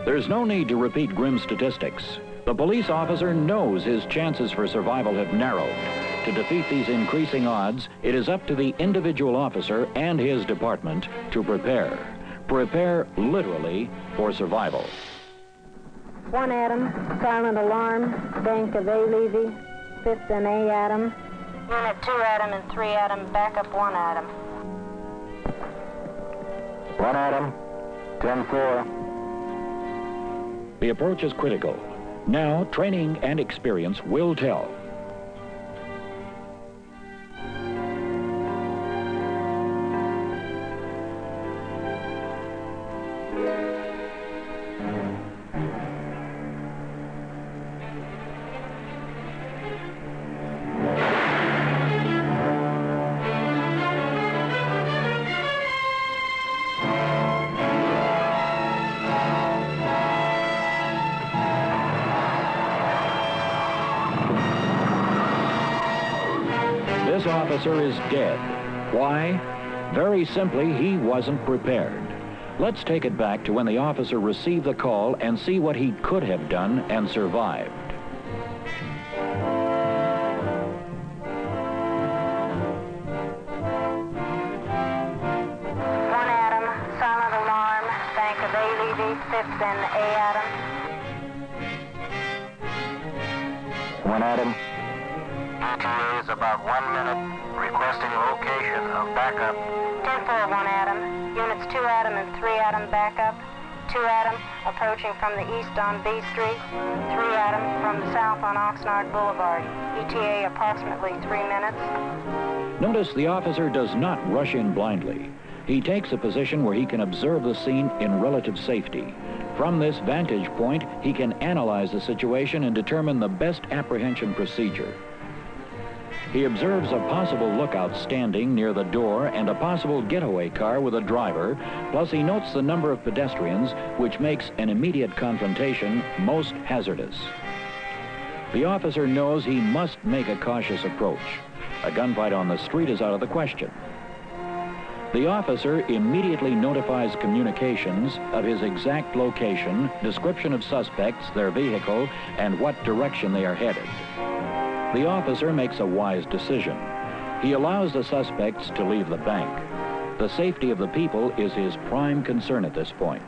There's no need to repeat grim statistics. The police officer knows his chances for survival have narrowed. To defeat these increasing odds, it is up to the individual officer and his department to prepare. Prepare literally for survival. 1 Adam, silent alarm, bank of A Levy, 5th and A Adam. Unit 2 Adam and 3 Adam, backup 1 Adam. 1 Adam, 10-4. The approach is critical. Now, training and experience will tell. This officer is dead. Why? Very simply, he wasn't prepared. Let's take it back to when the officer received the call and see what he could have done and survived. One Adam, silent alarm, bank of A Levy, 5th and A Adam. 1 Adam. ETA is about 1 minute. Requesting location of backup. 10-4, 1 Adam. Units 2 Adam and 3 Adam backup. 2 Adam approaching from the east on B Street. 3 Adam from the south on Oxnard Boulevard. ETA approximately 3 minutes. Notice the officer does not rush in blindly. He takes a position where he can observe the scene in relative safety. From this vantage point, he can analyze the situation and determine the best apprehension procedure. He observes a possible lookout standing near the door and a possible getaway car with a driver, plus he notes the number of pedestrians, which makes an immediate confrontation most hazardous. The officer knows he must make a cautious approach. A gunfight on the street is out of the question. The officer immediately notifies communications of his exact location, description of suspects, their vehicle, and what direction they are headed. The officer makes a wise decision. He allows the suspects to leave the bank. The safety of the people is his prime concern at this point.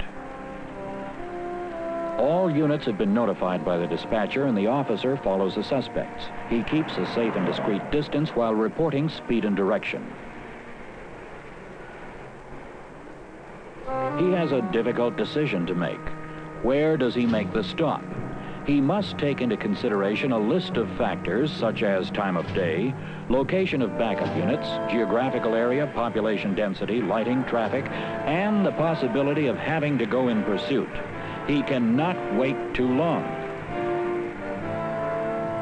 All units have been notified by the dispatcher, and the officer follows the suspects. He keeps a safe and discreet distance while reporting speed and direction. He has a difficult decision to make. Where does he make the stop? He must take into consideration a list of factors such as time of day, location of backup units, geographical area, population density, lighting, traffic, and the possibility of having to go in pursuit. He cannot wait too long.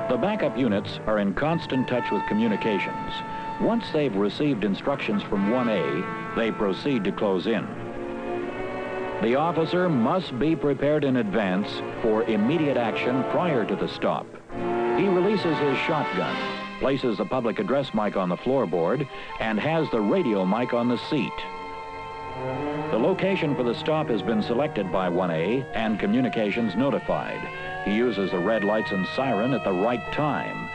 The backup units are in constant touch with communications. Once they've received instructions from 1A, they proceed to close in. The officer must be prepared in advance for immediate action prior to the stop. He releases his shotgun, places the public address mic on the floorboard, and has the radio mic on the seat. The location for the stop has been selected by 1A and communications notified. He uses the red lights and siren at the right time.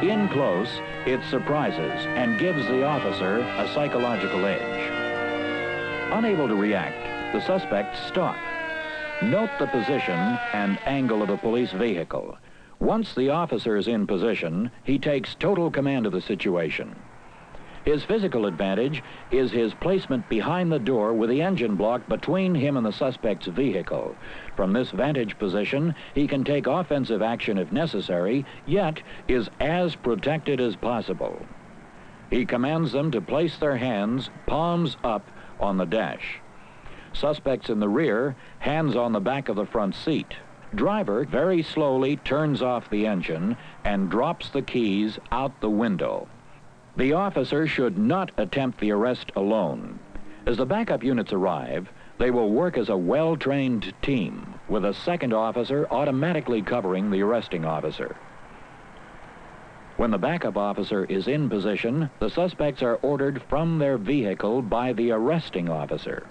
In close, it surprises and gives the officer a psychological edge. Unable to react, the suspects stop. Note the position and angle of the police vehicle. Once the officer is in position, he takes total command of the situation. His physical advantage is his placement behind the door with the engine block between him and the suspect's vehicle. From this vantage position, he can take offensive action if necessary, yet is as protected as possible. He commands them to place their hands, palms up, on the dash. Suspects in the rear, hands on the back of the front seat. Driver very slowly turns off the engine and drops the keys out the window. The officer should not attempt the arrest alone. As the backup units arrive, they will work as a well-trained team, with a second officer automatically covering the arresting officer. When the backup officer is in position, the suspects are ordered from their vehicle by the arresting officer.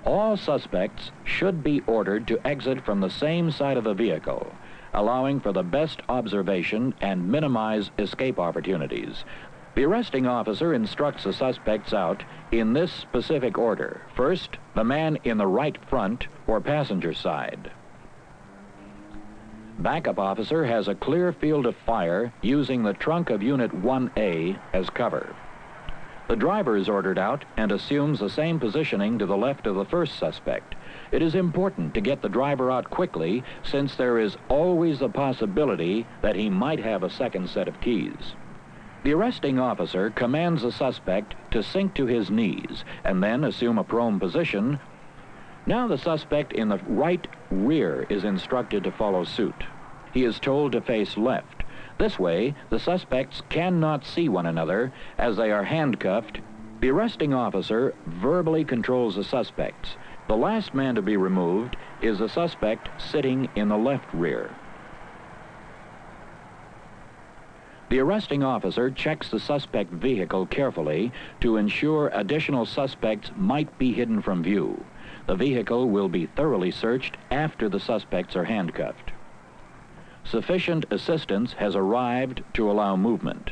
All suspects should be ordered to exit from the same side of the vehicle, allowing for the best observation and minimize escape opportunities. The arresting officer instructs the suspects out in this specific order. First, the man in the right front or passenger side. Backup officer has a clear field of fire using the trunk of Unit 1A as cover. The driver is ordered out and assumes the same positioning to the left of the first suspect. It is important to get the driver out quickly, since there is always a possibility that he might have a second set of keys. The arresting officer commands the suspect to sink to his knees and then assume a prone position. Now the suspect in the right rear is instructed to follow suit. He is told to face left. This way, the suspects cannot see one another as they are handcuffed. The arresting officer verbally controls the suspects. The last man to be removed is the suspect sitting in the left rear. The arresting officer checks the suspect vehicle carefully to ensure additional suspects might be hidden from view. The vehicle will be thoroughly searched after the suspects are handcuffed. Sufficient assistance has arrived to allow movement.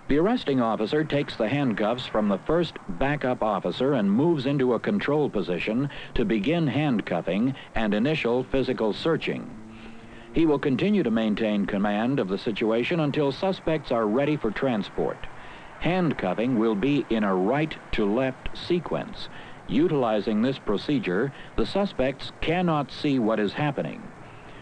The arresting officer takes the handcuffs from the first backup officer and moves into a control position to begin handcuffing and initial physical searching. He will continue to maintain command of the situation until suspects are ready for transport. Handcuffing will be in a right-to-left sequence. Utilizing this procedure, the suspects cannot see what is happening.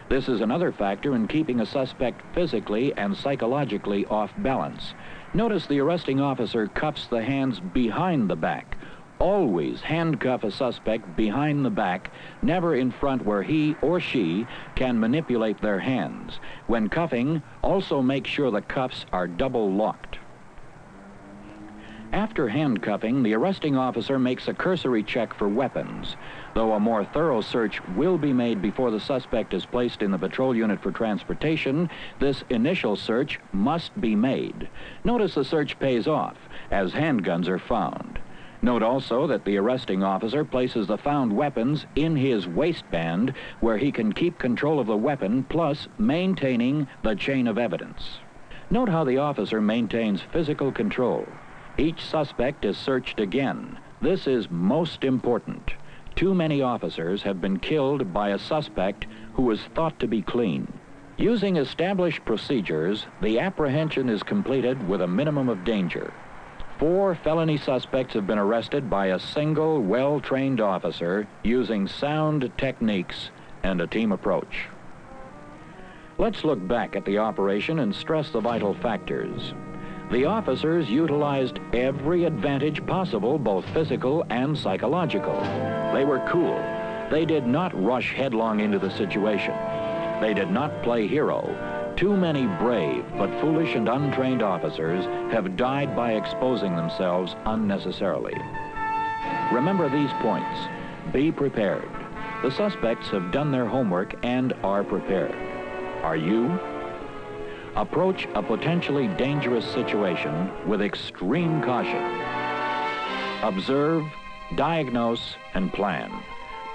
This is another factor in keeping a suspect physically and psychologically off balance. Notice the arresting officer cuffs the hands behind the back. Always handcuff a suspect behind the back, never in front where he or she can manipulate their hands. When cuffing, also make sure the cuffs are double locked. After handcuffing, the arresting officer makes a cursory check for weapons. Though a more thorough search will be made before the suspect is placed in the patrol unit for transportation, this initial search must be made. Notice the search pays off, as handguns are found. Note also that the arresting officer places the found weapons in his waistband, where he can keep control of the weapon, plus maintaining the chain of evidence. Note how the officer maintains physical control. Each suspect is searched again. This is most important. Too many officers have been killed by a suspect who was thought to be clean. Using established procedures, the apprehension is completed with a minimum of danger. 4 felony suspects have been arrested by a single, well-trained officer using sound techniques and a team approach. Let's look back at the operation and stress the vital factors. The officers utilized every advantage possible, both physical and psychological. They were cool. They did not rush headlong into the situation. They did not play hero. Too many brave but foolish and untrained officers have died by exposing themselves unnecessarily. Remember these points. Be prepared. The suspects have done their homework and are prepared. Are you? Approach a potentially dangerous situation with extreme caution. Observe, diagnose, and plan.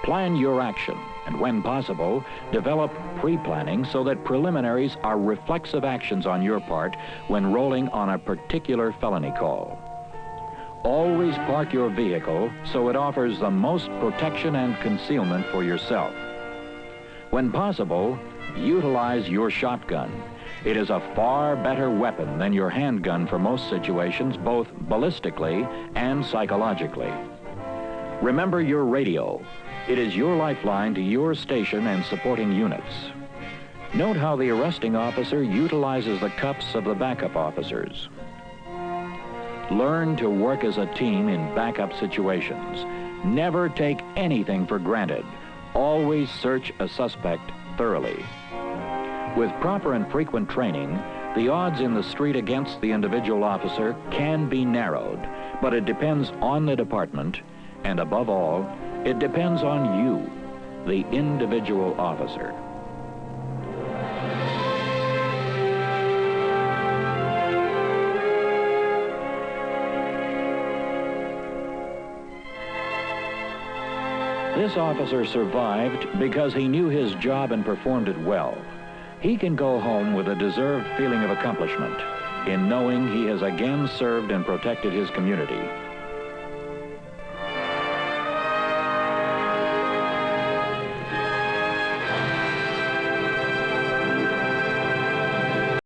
Plan your action, and when possible, develop pre-planning so that preliminaries are reflexive actions on your part when rolling on a particular felony call. Always park your vehicle so it offers the most protection and concealment for yourself. When possible, utilize your shotgun. It is a far better weapon than your handgun for most situations, both ballistically and psychologically. Remember your radio. It is your lifeline to your station and supporting units. Note how the arresting officer utilizes the cuffs of the backup officers. Learn to work as a team in backup situations. Never take anything for granted. Always search a suspect thoroughly. With proper and frequent training, the odds in the street against the individual officer can be narrowed, but it depends on the department, and above all, it depends on you, the individual officer. This officer survived because he knew his job and performed it well. He can go home with a deserved feeling of accomplishment in knowing he has again served and protected his community.